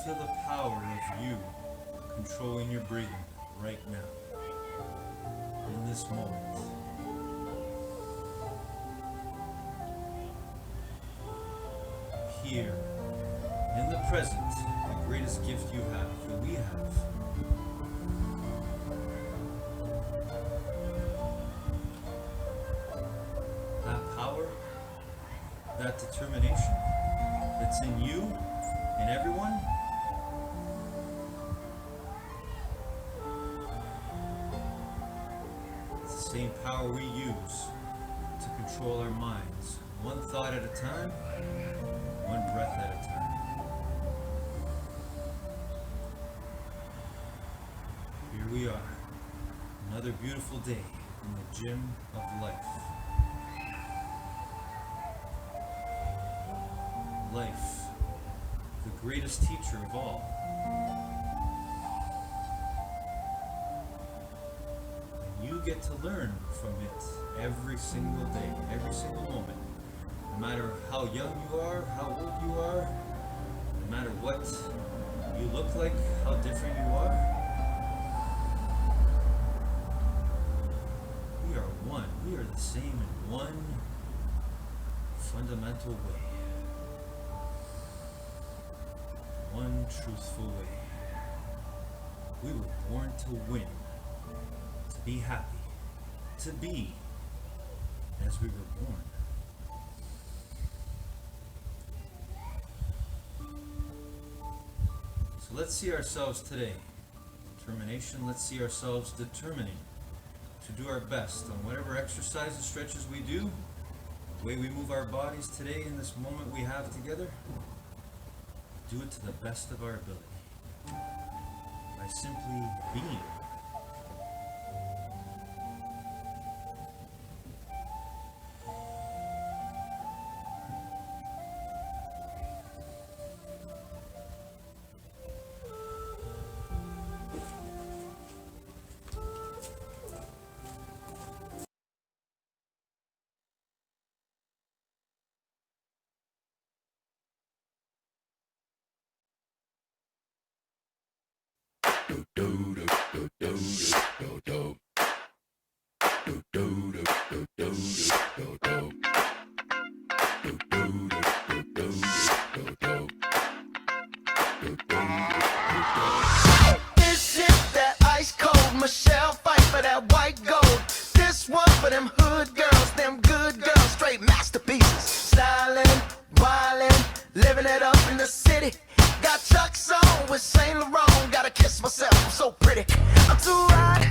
to the power of you controlling your breathing right now, in this moment. Here, in the present, the greatest gift you have, that we have. That power, that determination that's in you and everyone, it's the same power we use to control our minds, one thought at a time, one breath at a time. Here we are, another beautiful day in the gym of life. Life, the greatest teacher of all. And you get to learn from it every single day, every single moment. No matter how young you are, how old you are, no matter what you look like, how different you are, we are one. We are the same in one fundamental way. One truthful way. We were born to win, to be happy, to be as we were born. So let's see ourselves today. Determination, let's see ourselves determining to do our best on whatever exercises, stretches we do, the way we move our bodies today in this moment we have together. Do it to the best of our ability by simply being. This is that ice cold Michelle fight for that white gold. This one for them hood girls, them good girls, straight masterpieces. Stylin', wildin', living it up in the city. Got Chuck's on with Saint Laurent. Gotta kiss myself, I'm so pretty. I'm too hot.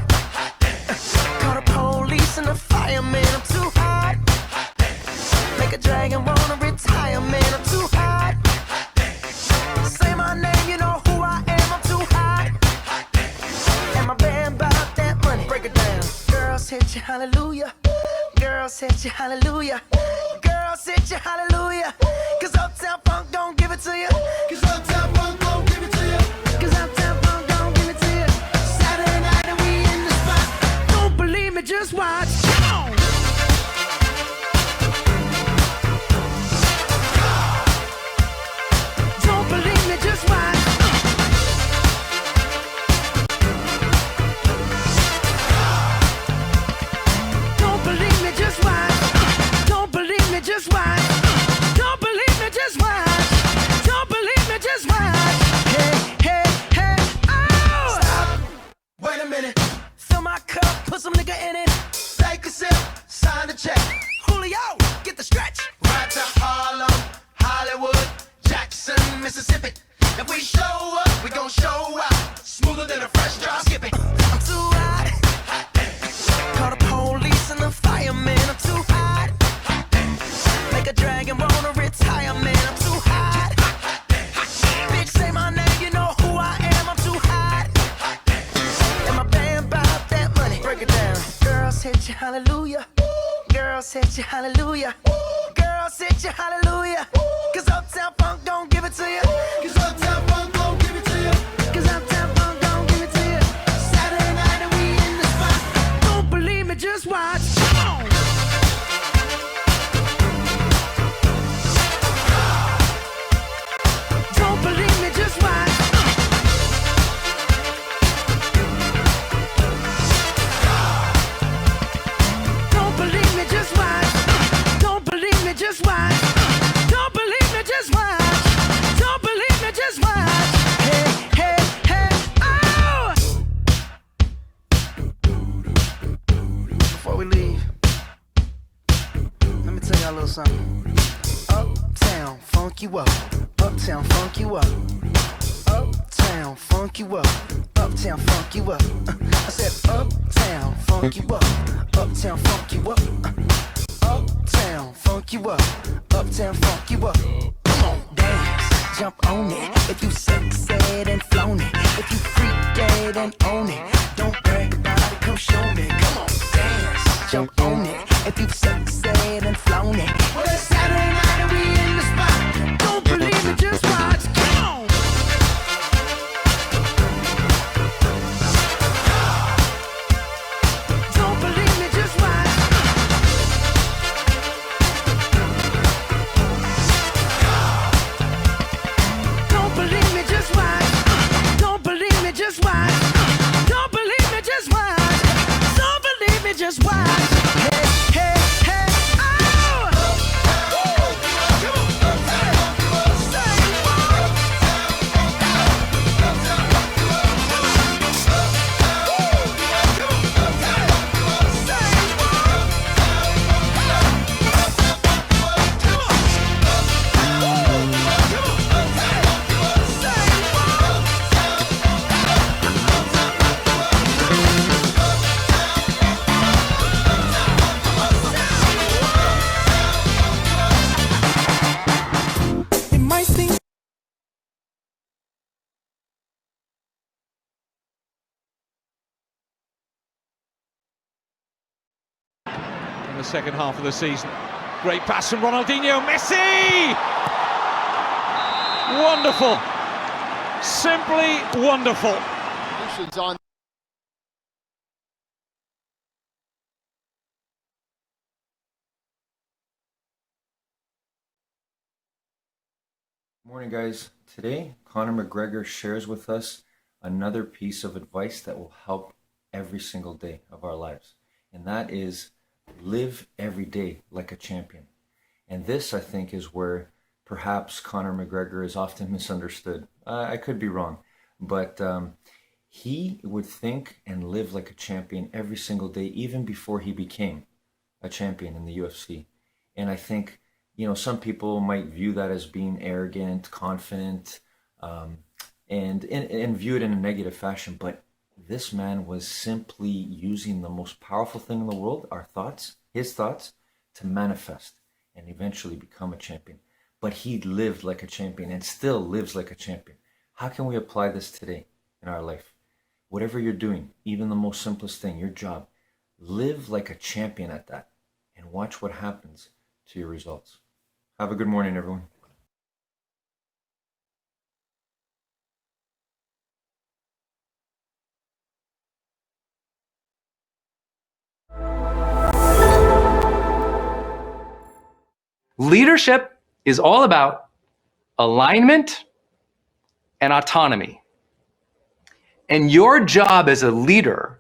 Call the police and the fireman. I'm too hot. Make a dragon wanna retire, man. I'm too hot. Say my name, you know who I am. I'm too hot. And my band bought that money. Break it down. Girls hit you, hallelujah. Girls hit you, hallelujah. Girls hit you, hallelujah. Cause Uptown Funk don't give it to you. Cause Uptown Funk don't give it to you. Cause Uptown Funk don't give it to you. Saturday night and we in the spot. Don't believe me, just watch. Come on. Don't believe me, just watch. Don't believe me, just watch. Don't believe me, just watch. Don't believe me, just watch. Don't believe me, just watch. Hey, hey, hey, oh! Stop. Wait a minute. Fill my cup, put some nigga in it. Take a sip, sign the check. Julio, get the stretch. Right to Harlem, Hollywood, Jackson, Mississippi. If we show up, we gon' show out. Smoother than a fresh drop. Skip it. I'm too hot. Call the police and the fireman. I'm too hot. Make a dragon wanna retire, man. I'm too hot. Bitch, say my name, you know who I am. I'm too hot. And my band bought that money. Break it down. Girls hit you, hallelujah. Girls hit you, hallelujah. Girls hit you, hallelujah. Cause Uptown Funk don't give it to you. Cause Uptown Funk don't give it to you. Cause Uptown Funk don't give it to you. Saturday night and we in the spot. Don't believe me, just watch. Come on. Don't believe me, just watch. something. Uptown, funk you up. Uptown, funk you up. Uptown, funk you up. Uptown, funk you up. I said uptown, funk you up. Uptown, funk you up. Uptown, funk you up. Uptown, funk you up. Come on, dance, jump on it. If you sexed and flown it. If you freak dead and own it. Don't brag about it, come show me. Come on, dance, jump on it. If you've sexed and flown it. Well, it's Saturday night and we in the spot. Don't believe me, just watch. Come on. Don't believe me, just watch. Don't believe me, just watch. Don't believe me, just watch. Don't believe me, just watch. Don't believe me, just watch. Hey, hey, hey, oh! It might seem in the second half of the season. Great pass from Ronaldinho. Messi! Wonderful. Simply wonderful. On Morning, guys. Today, Conor McGregor shares with us another piece of advice that will help every single day of our lives. And that is live every day like a champion. And this, I think, is where perhaps Conor McGregor is often misunderstood. I could be wrong, but he would think and live like a champion every single day, even before he became a champion in the UFC. And I think, you know, some people might view that as being arrogant, confident, and view it in a negative fashion. But this man was simply using the most powerful thing in the world, our thoughts, his thoughts, to manifest and eventually become a champion. But he lived like a champion and still lives like a champion. How can we apply this today in our life? Whatever you're doing, even the most simplest thing, your job, live like a champion at that and watch what happens to your results. Have a good morning, everyone. Leadership is all about alignment and autonomy. And your job as a leader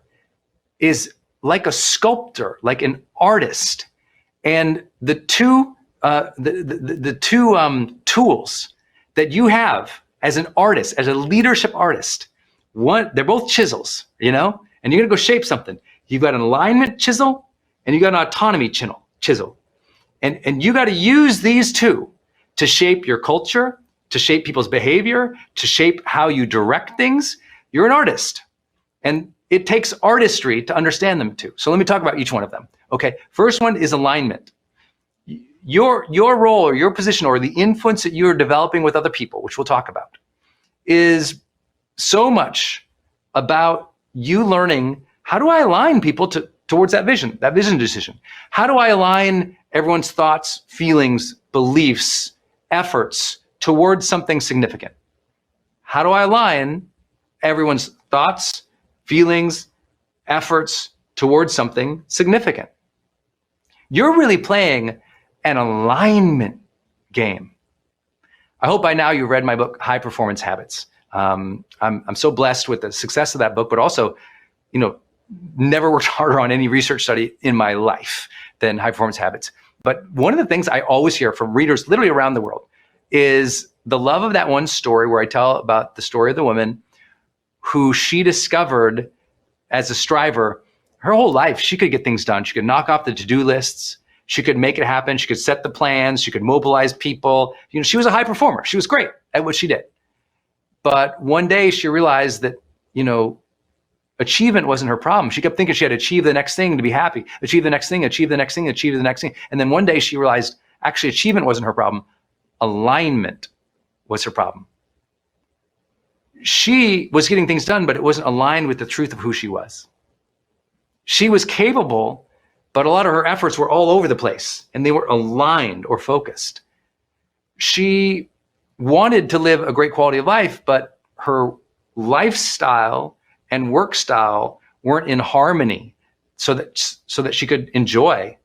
is like a sculptor, like an artist. And the two tools that you have as an artist, as a leadership artist, one, they're both chisels, you know, and you're gonna go shape something. You've got an alignment chisel and you got an autonomy chisel. And you got to use these two to shape your culture, to shape people's behavior, to shape how you direct things. You're an artist. And it takes artistry to understand them too. So let me talk about each one of them. Okay, first one is alignment. Your role or your position or the influence that you're developing with other people, which we'll talk about, is so much about you learning, how do I align people towards that vision decision? How do I align everyone's thoughts, feelings, beliefs, efforts towards something significant? How do I align everyone's thoughts, feelings, efforts towards something significant? You're really playing an alignment game. I hope by now you've read my book, High Performance Habits. I'm so blessed with the success of that book, but also, you know, never worked harder on any research study in my life than High Performance Habits. But one of the things I always hear from readers literally around the world is the love of that one story where I tell about the story of the woman who she discovered as a striver her whole life. She could get things done. She could knock off the to-do lists. She could make it happen. She could set the plans. She could mobilize people. She was a high performer. She was great at what she did. But one day she realized that, achievement wasn't her problem. She kept thinking she had to achieve the next thing to be happy, achieve the next thing, achieve the next thing, achieve the next thing. And then one day she realized actually achievement wasn't her problem. Alignment was her problem. She was getting things done, but it wasn't aligned with the truth of who she was. She was capable, but a lot of her efforts were all over the place and they were aligned or focused. She wanted to live a great quality of life, but her lifestyle and work style weren't in harmony so that she could enjoy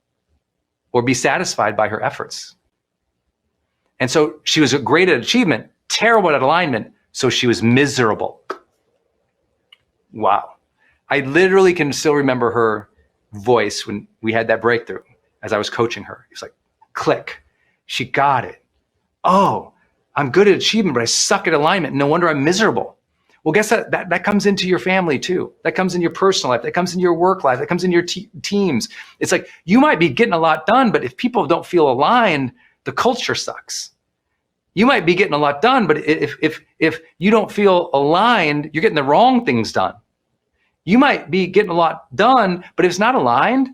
or be satisfied by her efforts. And so she was great at achievement, terrible at alignment, so she was miserable. Wow. I literally can still remember her voice when we had that breakthrough as I was coaching her. It was like, click. She got it. Oh, I'm good at achievement, but I suck at alignment. No wonder I'm miserable. Well, guess that comes into your family too. That comes in your personal life. That comes in your work life. That comes in your teams. It's like you might be getting a lot done, but if people don't feel aligned, the culture sucks. You might be getting a lot done, but if you don't feel aligned, you're getting the wrong things done. You might be getting a lot done, but if it's not aligned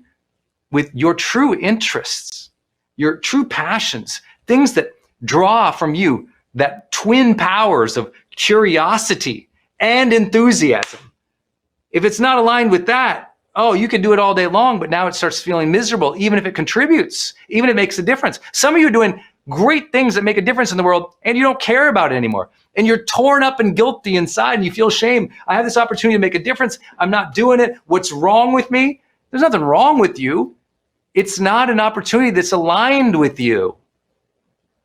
with your true interests, your true passions, things that draw from you, that twin powers of curiosity and enthusiasm. If it's not aligned with that, oh, you can do it all day long, but now it starts feeling miserable, even if it contributes, even if it makes a difference. Some of you are doing great things that make a difference in the world and you don't care about it anymore. And you're torn up and guilty inside and you feel shame. I have this opportunity to make a difference. I'm not doing it. What's wrong with me? There's nothing wrong with you. It's not an opportunity that's aligned with you.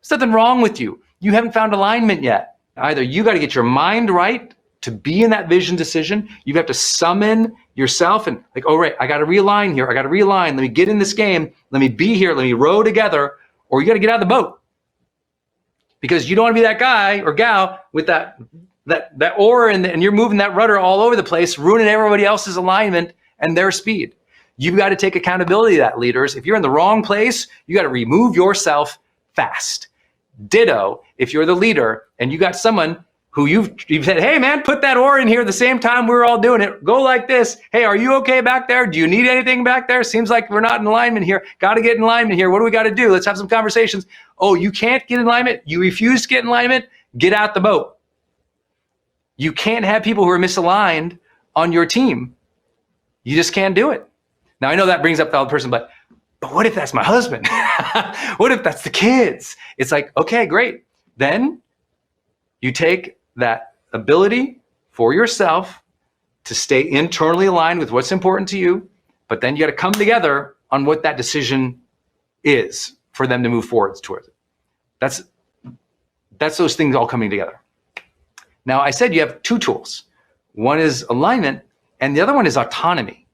There's nothing wrong with you. You haven't found alignment yet. Either you got to get your mind right to be in that vision decision. You have to summon yourself and like, oh, right, I got to realign here. I got to realign. Let me get in this game. Let me be here. Let me row together. Or you got to get out of the boat because you don't want to be that guy or gal with that oar and you're moving that rudder all over the place, ruining everybody else's alignment and their speed. You've got to take accountability of that, leaders. If you're in the wrong place, you got to remove yourself fast. Ditto, if you're the leader and you got someone who you've said, hey man, put that oar in here at the same time we're all doing it. Go like this. Hey, are you okay back there? Do you need anything back there? Seems like we're not in alignment here. Got to get in alignment here. What do we got to do? Let's have some conversations. Oh, you can't get in alignment? You refuse to get in alignment? Get out the boat. You can't have people who are misaligned on your team. You just can't do it. Now, I know that brings up the other person, but what if that's my husband? What if that's the kids? It's like, okay, great. Then you take that ability for yourself to stay internally aligned with what's important to you, but then you got to come together on what that decision is for them to move forward towards it. That's those things all coming together. Now, I said you have two tools. One is alignment, and the other one is autonomy.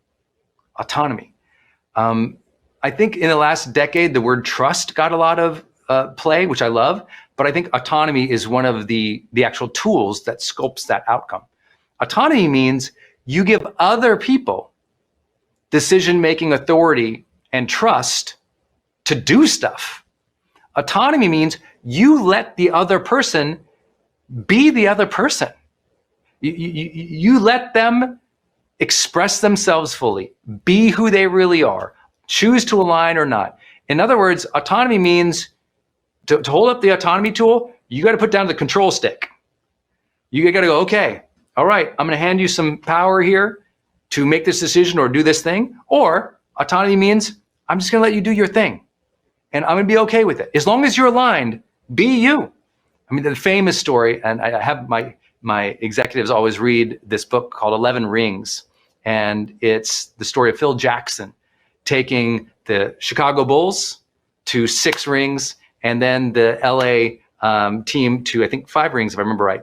Autonomy. I think in the last decade, the word trust got a lot of play, which I love, but I think autonomy is one of the actual tools that sculpts that outcome. Autonomy means you give other people decision-making authority and trust to do stuff. Autonomy means you let the other person be the other person. You let them express themselves fully, be who they really are, choose to align or not. In other words, autonomy means to hold up the autonomy tool, you got to put down the control stick. You got to go, okay, all right, I'm going to hand you some power here to make this decision or do this thing. Or autonomy means I'm just going to let you do your thing and I'm going to be okay with it. As long as you're aligned, be you. I mean, the famous story, and I have my executives always read this book called 11 Rings. And it's the story of Phil Jackson taking the Chicago Bulls to 6 rings and then the LA team to, I think, 5 rings, if I remember right.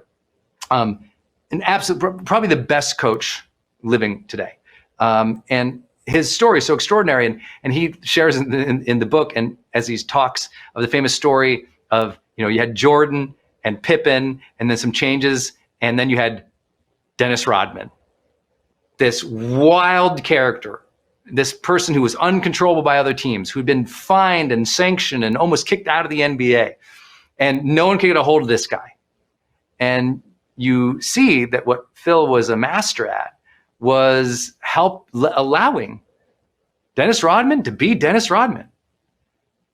An absolute, probably the best coach living today. And his story is so extraordinary. And he shares in the book, and as he talks of the famous story of, you had Jordan and Pippen and then some changes, and then you had Dennis Rodman, this wild character this person who was uncontrollable by other teams, who'd been fined and sanctioned and almost kicked out of the NBA. And no one could get a hold of this guy. And you see that what Phil was a master at was allowing Dennis Rodman to be Dennis Rodman,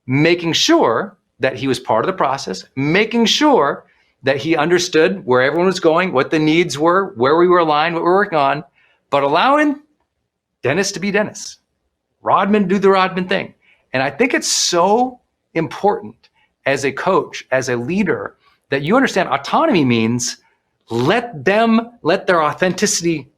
making sure that he was part of the process, making sure that he understood where everyone was going, what the needs were, where we were aligned, what we were working on, but allowing Dennis to be Dennis, Rodman to do the Rodman thing. And I think it's so important as a coach, as a leader, that you understand autonomy means let their authenticity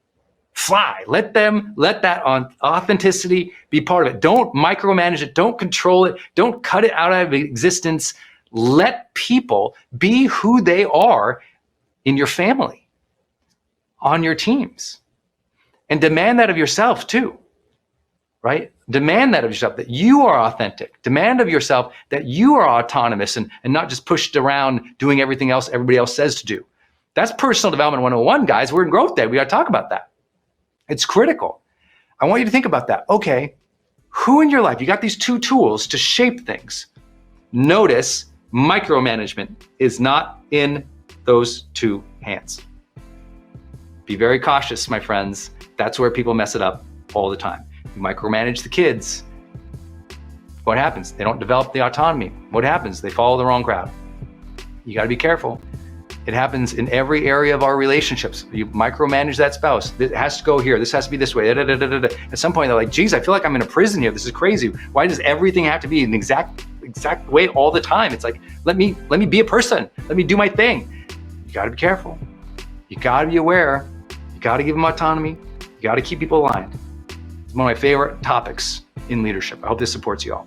fly. Let that authenticity be part of it. Don't micromanage it. Don't control it. Don't cut it out of existence. Let people be who they are in your family, on your teams, and demand that of yourself too, right? Demand that of yourself, that you are authentic. Demand of yourself that you are autonomous and not just pushed around doing everything else everybody else says to do. That's personal development 101, guys. We're in growth day. We got to talk about that. It's critical. I want you to think about that. Okay, who in your life, you got these two tools to shape things. Notice micromanagement is not in those two hands. Be very cautious, my friends. That's where people mess it up all the time. You micromanage the kids. What happens? They don't develop the autonomy. What happens? They follow the wrong crowd. You got to be careful. It happens in every area of our relationships. You micromanage that spouse. It has to go here. This has to be this way. At some point, they're like, geez, I feel like I'm in a prison here. This is crazy. Why does everything have to be an exact way all the time? It's like, let me be a person. Let me do my thing. You got to be careful. You got to be aware. You got to give them autonomy. You got to keep people aligned. It's one of my favorite topics in leadership. I hope this supports you all.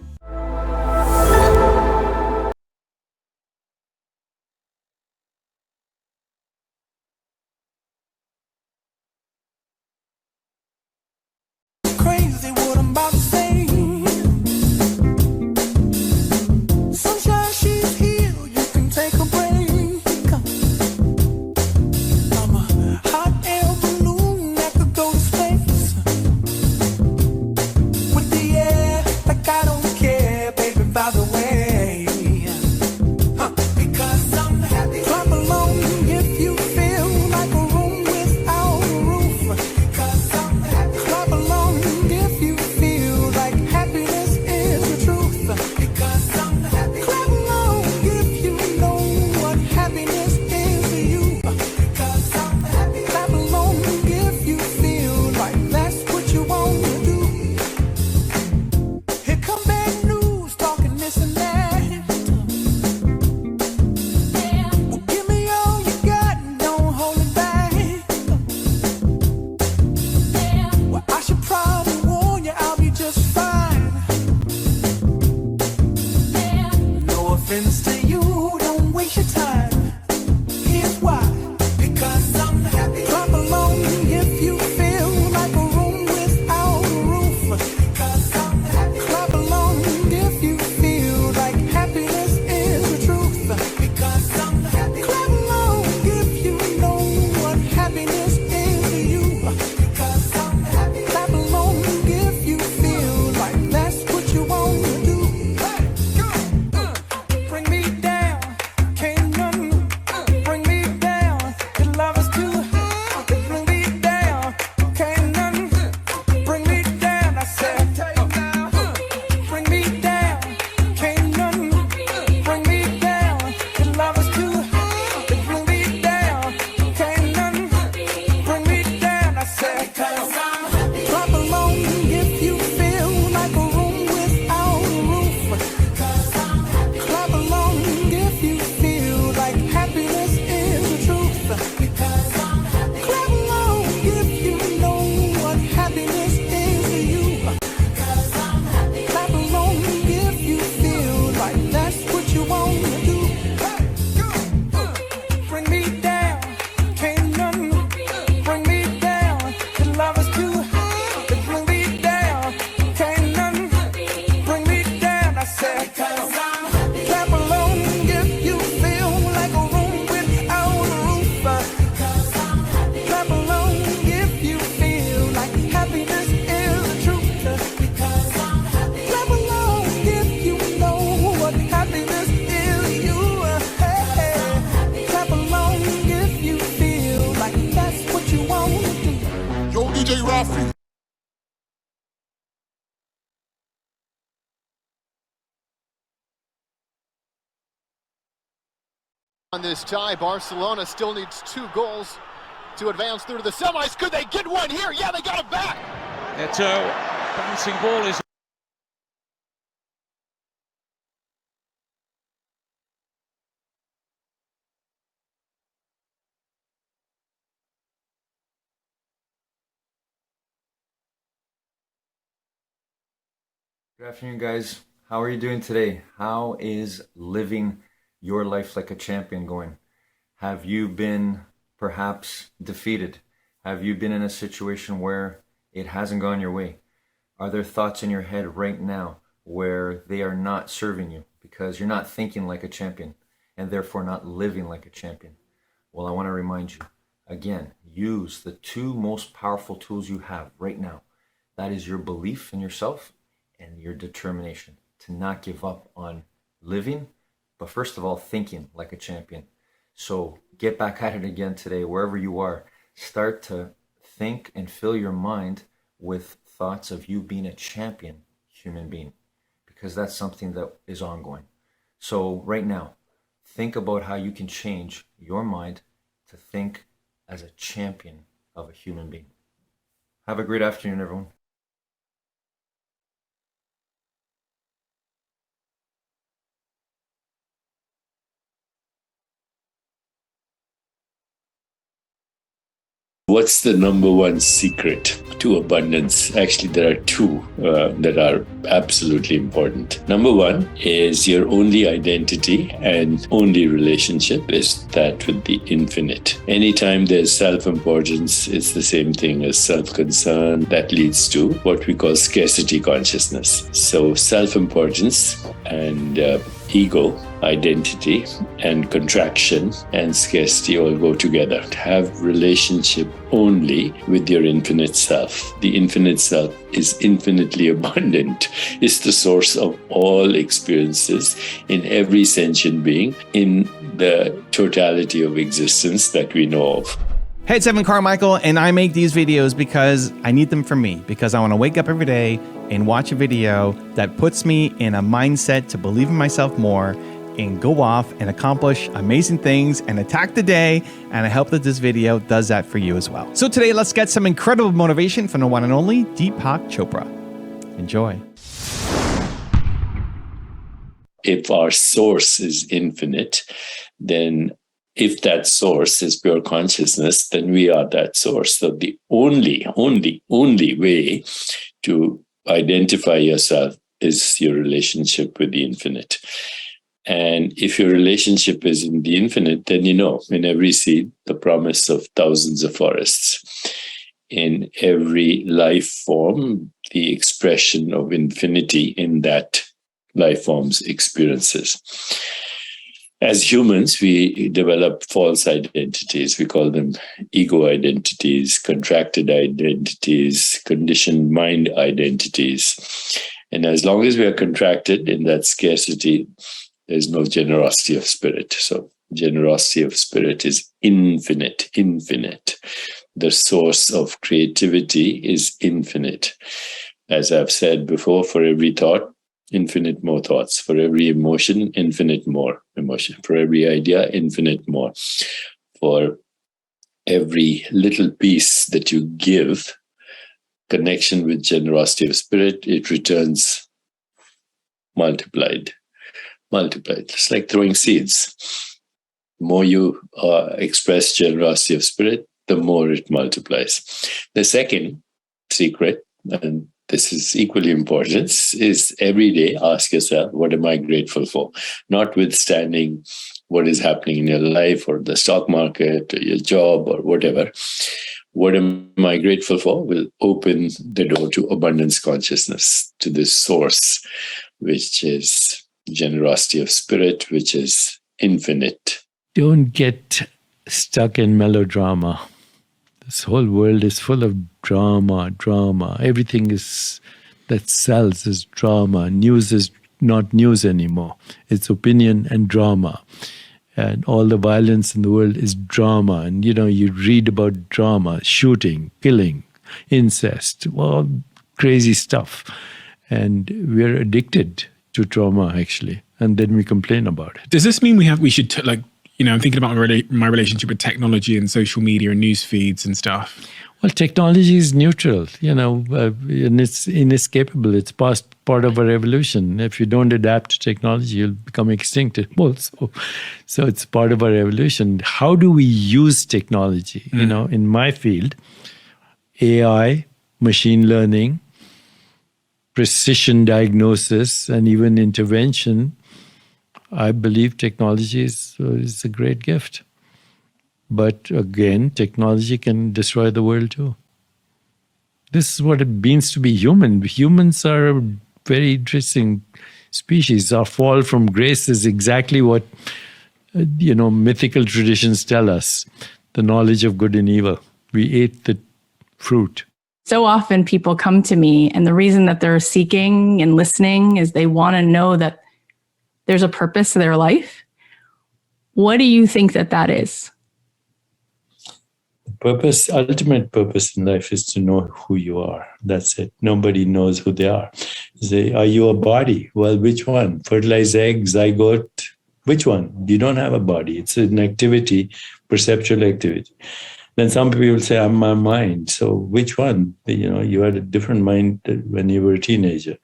Crazy what I'm about to say. Sunshine, she's here. You can take a break. I'm a hot air balloon that could go to space. With the air, like I don't care, baby, by the way. Because I'm happy. Clap along if you feel like a room without a roof. Because I'm happy. Clap along if you feel like happiness is the truth. Because I'm happy. Clap along if you know what happiness is to you. Because I'm happy. Clap along if you feel like that's what you want to do. Here come bad news, talking this and that. Well, give me all you got and don't hold it back. Well, I should probably warn you, I'll be just fine. No offense to you, don't waste your time. Here's why. Because I'm happy. Clap along if you feel like a room without a roof. Because I'm happy. Clap along if you feel like happiness is the truth. Because I'm happy. Clap along if you know what happiness is to you. Because I'm happy. Clap along if you feel like that's what you want to do. Bring me down, can't none On this tie, Barcelona still needs 2 goals to advance through to the semis. Could they get one here? Yeah, they got it back. Eto, bouncing ball is. Good afternoon, guys. How are you doing today? How is living your life like a champion going? Have you been perhaps defeated? Have you been in a situation where it hasn't gone your way? Are there thoughts in your head right now where they are not serving you because you're not thinking like a champion and therefore not living like a champion? Well, I want to remind you, again, use the 2 most powerful tools you have right now. That is your belief in yourself and your determination to not give up on living, but first of all, thinking like a champion. So get back at it again today, wherever you are. Start to think and fill your mind with thoughts of you being a champion human being, because that's something that is ongoing. So right now, think about how you can change your mind to think as a champion of a human being. Have a great afternoon, everyone. What's the number one secret to abundance? Actually, there are 2 that are absolutely important. Number 1 is your only identity and only relationship is that with the infinite. Anytime there's self-importance, it's the same thing as self-concern. That leads to what we call scarcity consciousness. So self-importance and ego, identity, and contraction and scarcity all go together. Have relationship only with your infinite self. The infinite self is infinitely abundant. It's the source of all experiences in every sentient being in the totality of existence that we know of. Hey, it's Evan Carmichael, and I make these videos because I need them for me, because I want to wake up every day and watch a video that puts me in a mindset to believe in myself more and go off and accomplish amazing things and attack the day. And I hope that this video does that for you as well. So today, let's get some incredible motivation from the one and only Deepak Chopra. Enjoy. If our source is infinite, then if that source is pure consciousness, then we are that source. So the only way to identify yourself is your relationship with the infinite. And if your relationship is in the infinite, then you know, in every seed, the promise of thousands of forests. In every life form, the expression of infinity in that life form's experiences. As humans, we develop false identities. We call them ego identities, contracted identities, conditioned mind identities. And as long as we are contracted in that scarcity, there's no generosity of spirit. So generosity of spirit is infinite. The source of creativity is infinite. As I've said before, for every thought, infinite more thoughts. For every emotion, infinite more emotion. For every idea, infinite more. For every little piece that you give, connection with generosity of spirit, it returns multiplied. It's like throwing seeds. The more you express generosity of spirit, the more it multiplies. The second secret, and this is equally important, is every day ask yourself, what am I grateful for? Notwithstanding what is happening in your life or the stock market or your job or whatever, what am I grateful for will open the door to abundance consciousness, to this source, which is generosity of spirit, which is infinite. Don't get stuck in melodrama. This whole world is full of drama. Everything that sells is drama. News is not news anymore. It's opinion and drama. And all the violence in the world is drama. And, you read about drama, shooting, killing, incest, all crazy stuff. And we're addicted to trauma, actually. And then we complain about it. Does this mean we should I'm thinking about my relationship with technology and social media and news feeds and stuff. Well, technology is neutral, and it's inescapable. It's part of our evolution. If you don't adapt to technology, you'll become extinct also. So it's part of our evolution. How do we use technology? In my field, AI, machine learning, precision diagnosis, and even intervention, I believe technology is a great gift. But again, technology can destroy the world too. This is what it means to be human. Humans are a very interesting species. Our fall from grace is exactly what, mythical traditions tell us, the knowledge of good and evil. We ate the fruit. So often people come to me, and the reason that they're seeking and listening is they want to know that there's a purpose to their life. What do you think that is? Ultimate purpose in life is to know who you are. That's it. Nobody knows who they are. Say, are you a body? Well, which one? Fertilized egg, zygote? Which one? You don't have a body. It's an activity, perceptual activity. Then some people will say, I'm my mind. So which one? You had a different mind when you were a teenager.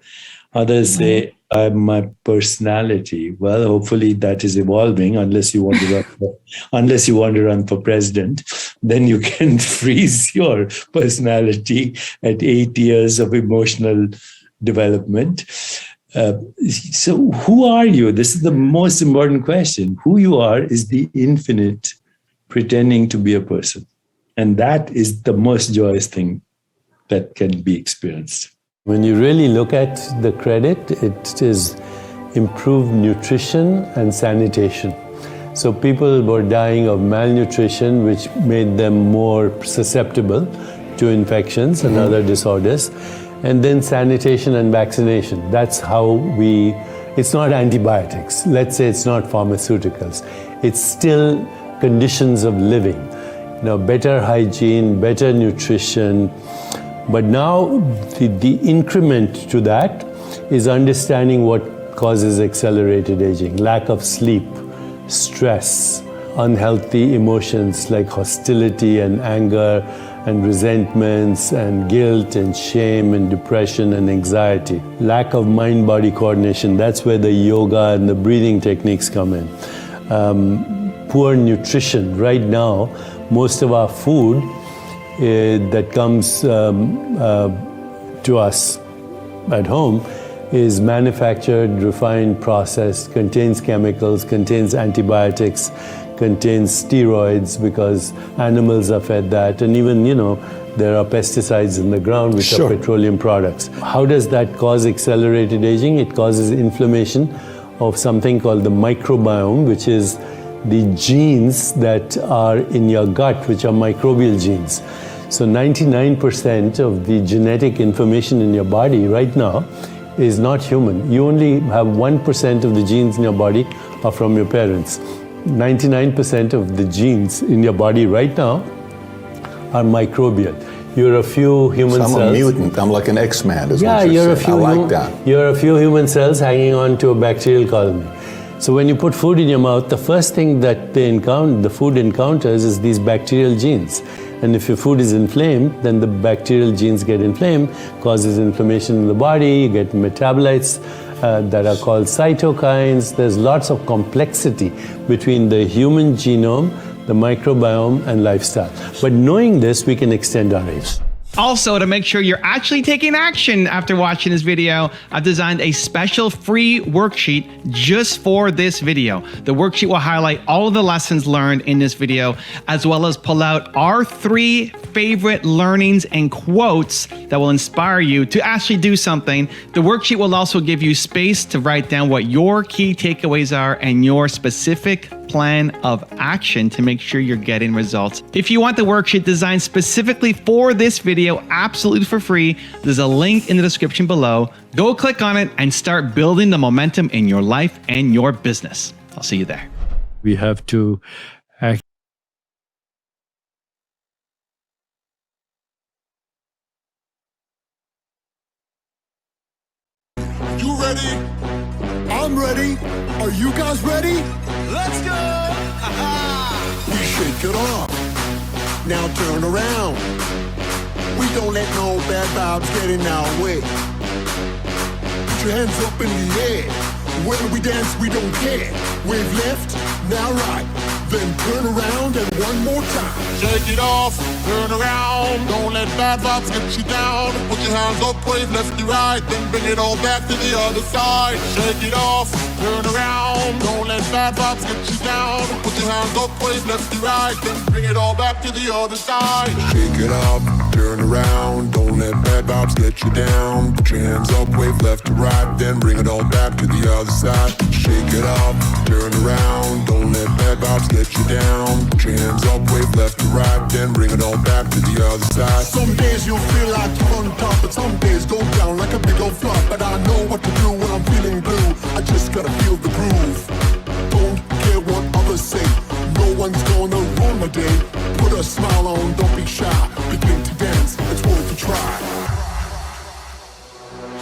Others say, I'm my personality. Well, hopefully that is evolving unless you want to run for president. Then you can freeze your personality at 8 years of emotional development. So who are you? This is the most important question. Who you are is the infinite pretending to be a person. And that is the most joyous thing that can be experienced. When you really look at the credit, it is improved nutrition and sanitation. So people were dying of malnutrition, which made them more susceptible to infections and other disorders. And then sanitation and vaccination. That's how it's not antibiotics. Let's say it's not pharmaceuticals. It's still conditions of living. Better hygiene, better nutrition. But now the increment to that is understanding what causes accelerated aging. Lack of sleep, stress, unhealthy emotions like hostility and anger and resentments and guilt and shame and depression and anxiety. Lack of mind-body coordination, that's where the yoga and the breathing techniques come in. Poor nutrition. Right now, most of our food that comes to us at home is manufactured, refined, processed, contains chemicals, contains antibiotics, contains steroids because animals are fed that. And even, there are pesticides in the ground which are petroleum products. How does that cause accelerated aging? It causes inflammation of something called the microbiome, which is the genes that are in your gut, which are microbial genes. So 99% of the genetic information in your body right now is not human. You only have 1% of the genes in your body are from your parents. 99% of the genes in your body right now are microbial. You're a few human cells. I'm a mutant. I'm like an X-Man, is what you're saying. I like that. You're a few human cells hanging on to a bacterial colony. So when you put food in your mouth, the first thing that the food encounters is these bacterial genes. And if your food is inflamed, then the bacterial genes get inflamed, causes inflammation in the body, you get metabolites that are called cytokines. There's lots of complexity between the human genome, the microbiome, and lifestyle. But knowing this, we can extend our age. Also, to make sure you're actually taking action after watching this video, I've designed a special free worksheet just for this video. The worksheet will highlight all of the lessons learned in this video, as well as pull out our 3 favorite learnings and quotes that will inspire you to actually do something. The worksheet will also give you space to write down what your key takeaways are and your specific plan of action to make sure you're getting results. If you want the worksheet designed specifically for this video, absolutely for free, there's a link in the description below. Go click on it and start building the momentum in your life and your business. I'll see you there. We have to act. You ready? I'm ready. Are you guys ready? Let's go! shake it off. Now turn around. We don't let no bad vibes get in our way. Put your hands up in the air. Whether we dance, we don't care. Wave left, now right. Then turn around and one more time. Shake it off, turn around. Don't let bad vibes get you down. Put your hands up, wave left to right. Then bring it all back to the other side. Shake it off, turn around. Don't let bad vibes get you down. Put your hands up, wave left to right. Then bring it all back to the other side. Shake it up, turn around. Don't let bad vibes get you down. Put your hands up, wave left to right. Then bring it all back to the other side. Shake it up, turn around. Don't let bad vibes get you down. Put your hands up, wave left to right. Then bring it all back to the other side. Some days you'll feel like you're on top, but some days go down like a big old flop. But I know what to do when I'm feeling blue. I just gotta feel the groove. Don't care what others say. No one's gonna ruin my day. Put a smile on, don't be shy. Begin to dance, it's worth a try.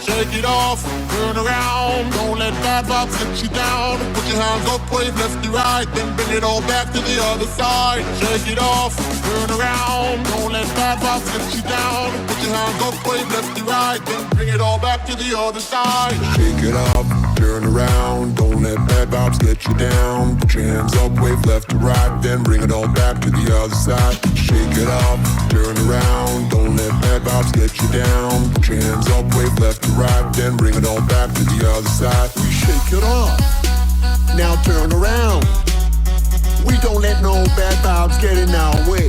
Shake it off, turn around. Don't let bad vibes get you down. Put your hands up, wave left to right. Then bring it all back to the other side. Shake it off, turn around. Don't let bad vibes get you down. Put your hands up, wave left to right. Then bring it all back to the other side. Shake it up, turn around. Don't let bad vibes get you down. Put your hands up, wave left to right. Then bring it all back to the other side. Shake it up, turn around. Don't let bad vibes get you down. Put your hands up, wave left to right. Then bring it all back to the other side. We shake it off. Now turn around. We don't let no bad vibes get in our way.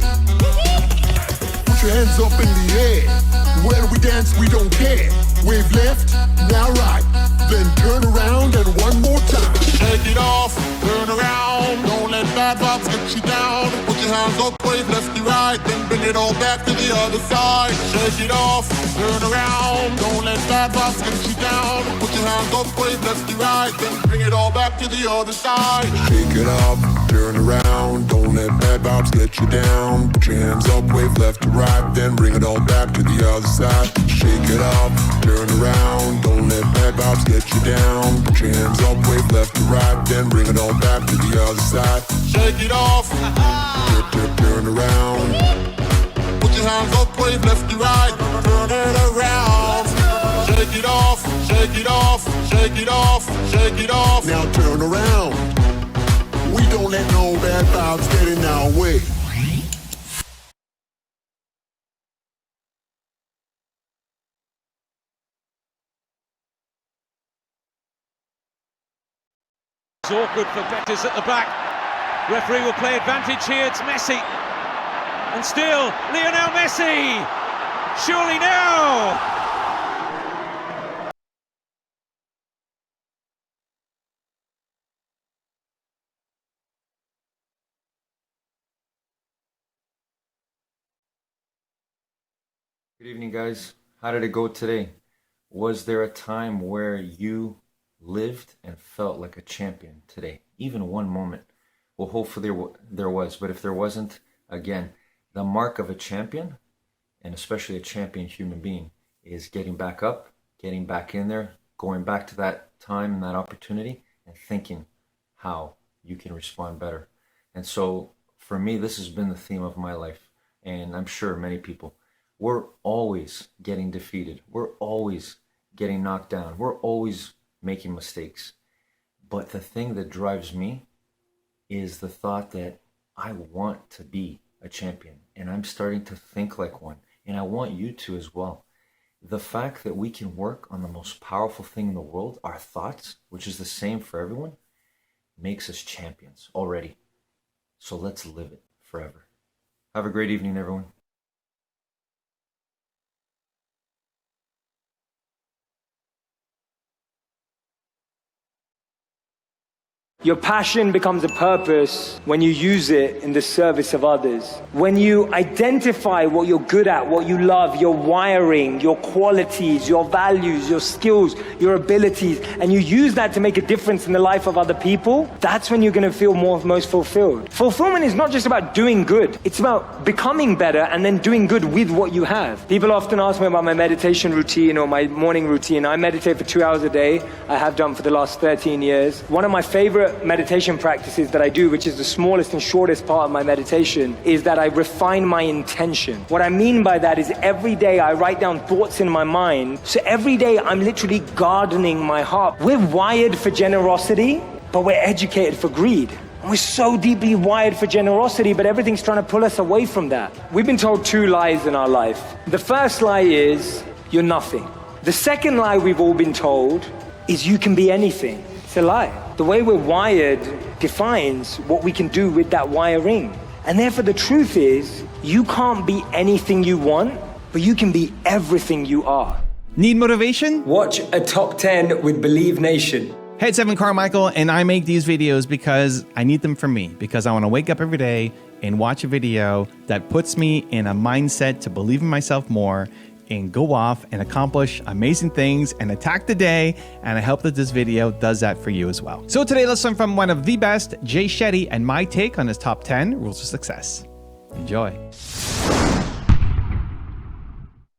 Put your hands up in the air. When we dance, we don't care. Wave left, now right. Then turn around and one more time. Shake it off, turn around. Don't let bad vibes get you down. Put your hands up, wave left to right. Then bring it all back to the other side. Shake it off, turn around. Don't let bad vibes get you down. Put your hands up, wave left to right. Then bring it all back to the other side. Shake it up, turn around. Don't let bad vibes get you down. Put your hands up, wave left to right. Then bring it all back to the other side. Shake it up, turn around. Don't let bad vibes get you down. Put your hands up, wave left to right. Then bring it all back to the other side. Shake it off, turn around. Put your hands up, wave left to right. Turn it around. Shake it off, shake it off, shake it off, shake it off. Now turn around. We don't let no bad vibes get in our way. It's awkward for Betis at the back. Referee will play advantage here. It's Messi. And still, Lionel Messi! Surely now! Good evening, guys. How did it go today? Was there a time where you lived and felt like a champion today? Even one moment? Well, hopefully there was, but if there wasn't, again, the mark of a champion, and especially a champion human being, is getting back up, getting back in there, going back to that time and that opportunity, and thinking how you can respond better. And so, for me, this has been the theme of my life, and I'm sure many people. We're always getting defeated. We're always getting knocked down. We're always making mistakes. But the thing that drives me is the thought that I want to be a champion, and I'm starting to think like one, and I want you to as well. The fact that we can work on the most powerful thing in the world, our thoughts, which is the same for everyone, makes us champions already. So let's live it forever. Have a great evening, everyone. Your passion becomes a purpose when you use it in the service of others. When you identify what you're good at, what you love, your wiring, your qualities, your values, your skills, your abilities, and you use that to make a difference in the life of other people, that's when you're going to feel most fulfilled. Fulfillment is not just about doing good. It's about becoming better and then doing good with what you have. People often ask me about my meditation routine or my morning routine. I meditate for 2 hours a day. I have done for the last 13 years. One of my favorite favorite meditation practices that I do, which is the smallest and shortest part of my meditation, is that I refine my intention. What I mean by that is every day I write down thoughts in my mind. So every day I'm literally gardening my heart. We're wired for generosity, but we're educated for greed. And we're so deeply wired for generosity, but everything's trying to pull us away from that. We've been told 2 lies in our life. The first lie is, you're nothing. The second lie we've all been told is you can be anything. It's a lie. The way we're wired defines what we can do with that wiring. And therefore the truth is, you can't be anything you want, but you can be everything you are. Need motivation? Watch a top 10 with Believe Nation. Hey, it's Evan Carmichael, and I make these videos because I need them for me, because I want to wake up every day and watch a video that puts me in a mindset to believe in myself more and go off and accomplish amazing things and attack the day. And I hope that this video does that for you as well. So today, let's learn from one of the best, Jay Shetty, and my take on his top 10 rules of success. Enjoy.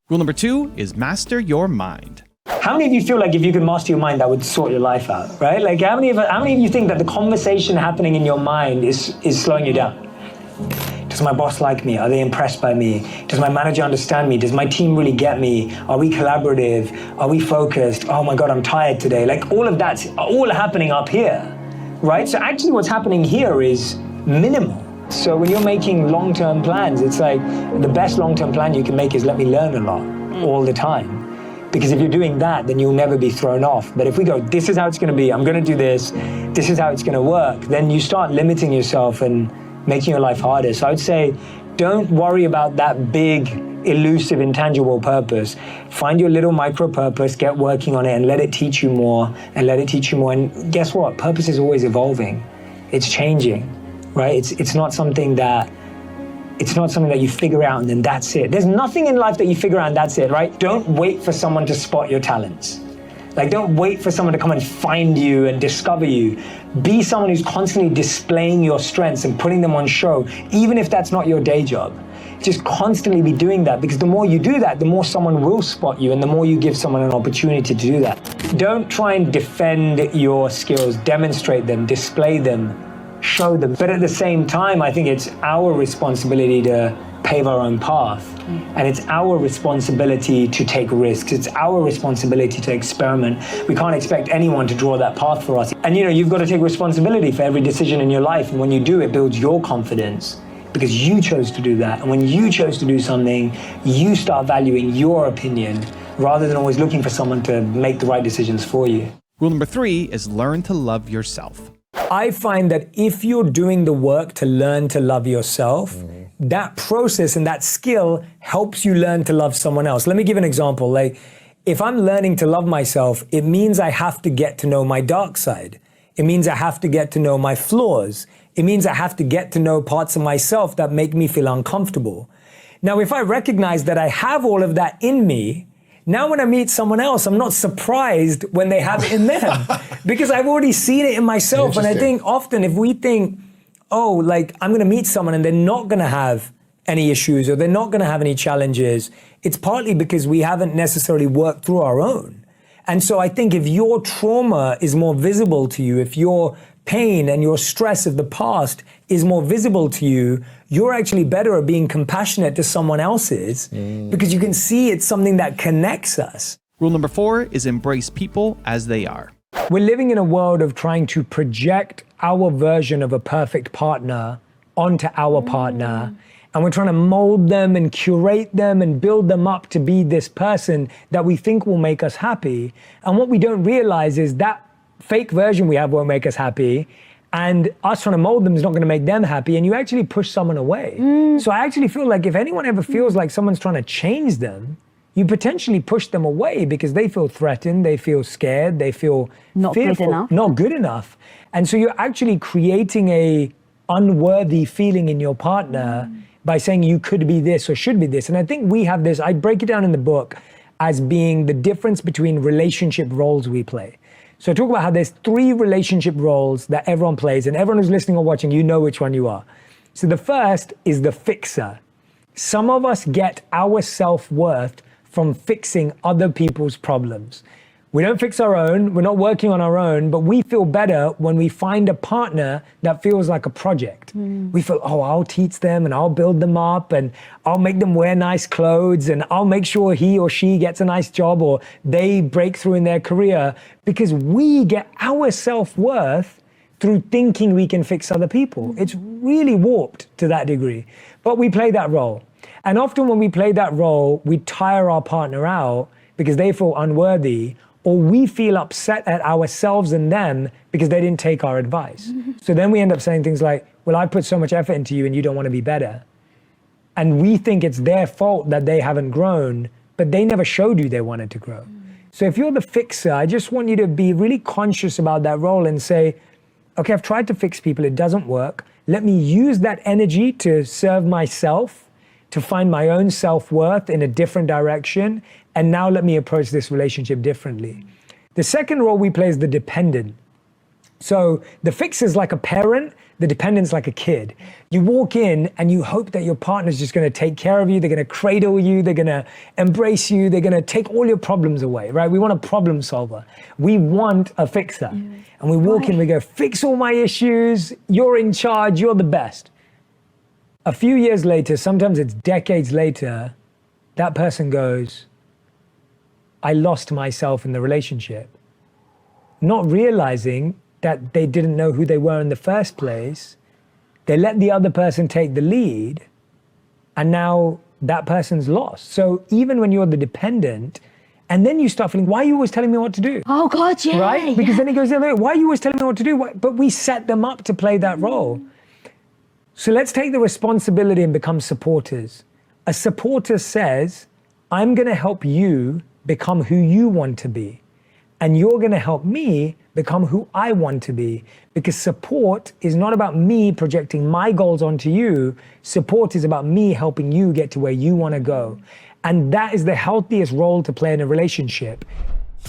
Rule number 2 is master your mind. How many of you feel like if you could master your mind, that would sort your life out, right? Like how many of you think that the conversation happening in your mind is slowing you down? Does my boss like me? Are they impressed by me? Does my manager understand me? Does my team really get me? Are we collaborative? Are we focused? Oh my God, I'm tired today. Like all of that's all happening up here, right? So actually what's happening here is minimal. So when you're making long-term plans, it's like the best long-term plan you can make is let me learn a lot all the time. Because if you're doing that, then you'll never be thrown off. But if we go, this is how it's gonna be, I'm gonna do this is how it's gonna work, then you start limiting yourself and making your life harder. So I would say, don't worry about that big, elusive, intangible purpose. Find your little micro purpose, get working on it, and let it teach you more, and let it teach you more. And guess what? Purpose is always evolving. It's changing, right? It's not something that you figure out and then that's it. There's nothing in life that you figure out and that's it, right? Don't wait for someone to spot your talents. Like, don't wait for someone to come and find you and discover you. Be someone who's constantly displaying your strengths and putting them on show, even if that's not your day job. Just constantly be doing that, because the more you do that, the more someone will spot you and the more you give someone an opportunity to do that. Don't try and defend your skills, demonstrate them, display them, show them. But at the same time, I think it's our responsibility to pave our own path. And it's our responsibility to take risks. It's our responsibility to experiment. We can't expect anyone to draw that path for us. And you've got to take responsibility for every decision in your life. And when you do, it builds your confidence because you chose to do that. And when you chose to do something, you start valuing your opinion rather than always looking for someone to make the right decisions for you. Rule number 3 is learn to love yourself. I find that if you're doing the work to learn to love yourself, that process and that skill helps you learn to love someone else. Let me give an example. Like, if I'm learning to love myself, it means I have to get to know my dark side. It means I have to get to know my flaws. It means I have to get to know parts of myself that make me feel uncomfortable. Now, if I recognize that I have all of that in me, now when I meet someone else, I'm not surprised when they have it in them because I've already seen it in myself. And I think often if we think, oh, like I'm gonna meet someone and they're not gonna have any issues or they're not gonna have any challenges, it's partly because we haven't necessarily worked through our own. And so I think if your trauma is more visible to you, if your pain and your stress of the past is more visible to you, you're actually better at being compassionate to someone else's because you can see it's something that connects us. Rule number 4 is embrace people as they are. We're living in a world of trying to project our version of a perfect partner onto our partner. And we're trying to mold them and curate them and build them up to be this person that we think will make us happy. And what we don't realize is that fake version we have won't make us happy. And us trying to mold them is not going to make them happy. And you actually push someone away. So I actually feel like if anyone ever feels like someone's trying to change them, you potentially push them away because they feel threatened, they feel scared, they feel fearful, not good enough. And so you're actually creating a unworthy feeling in your partner by saying you could be this or should be this. And I think we have this, I break it down in the book as being the difference between relationship roles we play. So I talk about how there's 3 relationship roles that everyone plays, and everyone who's listening or watching, you know which one you are. So the first is the fixer. Some of us get our self-worth from fixing other people's problems. We don't fix our own, we're not working on our own, but we feel better when we find a partner that feels like a project. We feel, oh, I'll teach them and I'll build them up and I'll make them wear nice clothes and I'll make sure he or she gets a nice job or they break through in their career, because we get our self-worth through thinking we can fix other people. It's really warped to that degree, but we play that role. And often when we play that role, we tire our partner out because they feel unworthy, or we feel upset at ourselves and them because they didn't take our advice. So then we end up saying things like, well, I put so much effort into you and you don't want to be better. And we think it's their fault that they haven't grown, but they never showed you they wanted to grow. So if you're the fixer, I just want you to be really conscious about that role and say, okay, I've tried to fix people, it doesn't work. Let me use that energy to serve myself, to find my own self-worth in a different direction, and now let me approach this relationship differently. The second role we play is the dependent. So the fixer is like a parent, the dependent's like a kid. You walk in and you hope that your partner's just gonna take care of you, they're gonna cradle you, they're gonna embrace you, they're gonna take all your problems away, right? We want a problem solver. We want a fixer. And we walk in, we go, fix all my issues, you're in charge, you're the best. A few years later, sometimes it's decades later, that person goes, I lost myself in the relationship. Not realizing that they didn't know who they were in the first place. They let the other person take the lead, and now that person's lost. So even when you're the dependent, and then you start feeling, why are you always telling me what to do? Oh God, yeah. Right? Because then it goes the other way. Why are you always telling me what to do? But we set them up to play that role. So let's take the responsibility and become supporters. A supporter says, I'm gonna help you become who you want to be. And you're gonna help me become who I want to be. Because support is not about me projecting my goals onto you. Support is about me helping you get to where you wanna go. And that is the healthiest role to play in a relationship.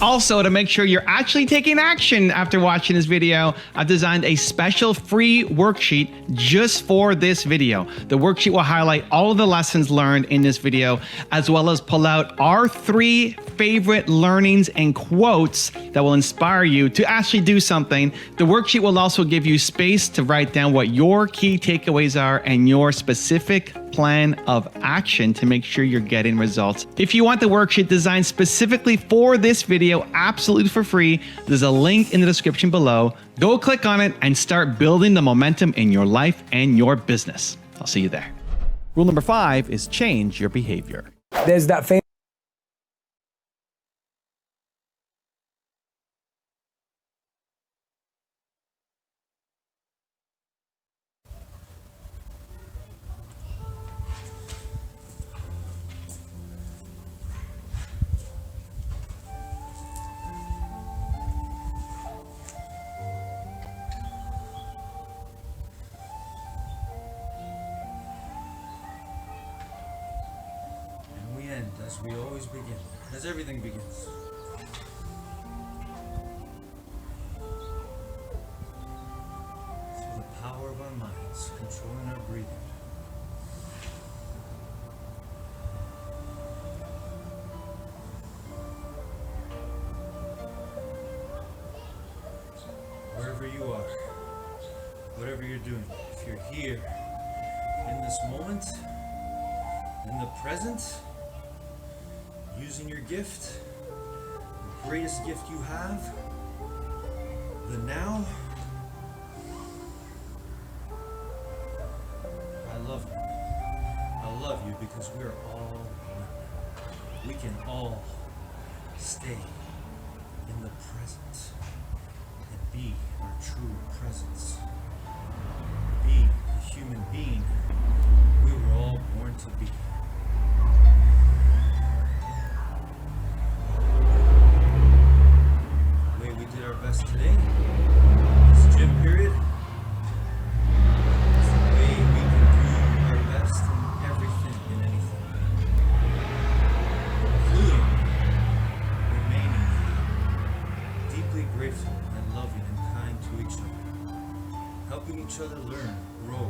Also, to make sure you're actually taking action after watching this video, I've designed a special free worksheet just for this video. The worksheet will highlight all of the lessons learned in this video, as well as pull out our 3 favorite learnings and quotes that will inspire you to actually do something. The worksheet will also give you space to write down what your key takeaways are and your specific plan of action to make sure you're getting results. If you want the worksheet designed specifically for this video, absolutely for free, there's a link in the description below. Go click on it and start building the momentum in your life and your business. I'll see you there. Rule number 5 is change your behavior. There's that famous as we always begin, as everything begins. Through the power of our minds, controlling our breathing. Wherever you are, whatever you're doing, if you're here, in this moment, in the present, using your gift, the greatest gift you have, the now. I love you. I love you because we're all one. We can all stay in the present and be our true presence. Be the human being we were all born to be. Today, this gym period, is the way we can do our best in everything and anything, including remaining deeply grateful and loving and kind to each other, helping each other learn, grow,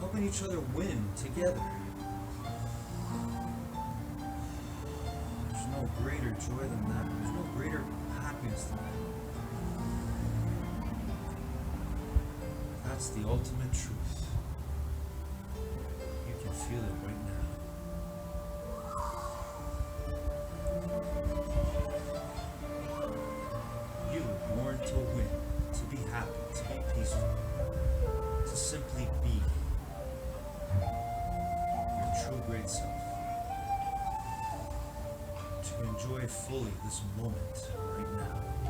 helping each other win together. There's no no greater joy than that. There's no greater happiness than that. That's the ultimate truth. You can feel it right now. You were born to win, to be happy, to be peaceful, to simply be your true great self. To enjoy fully this moment right now.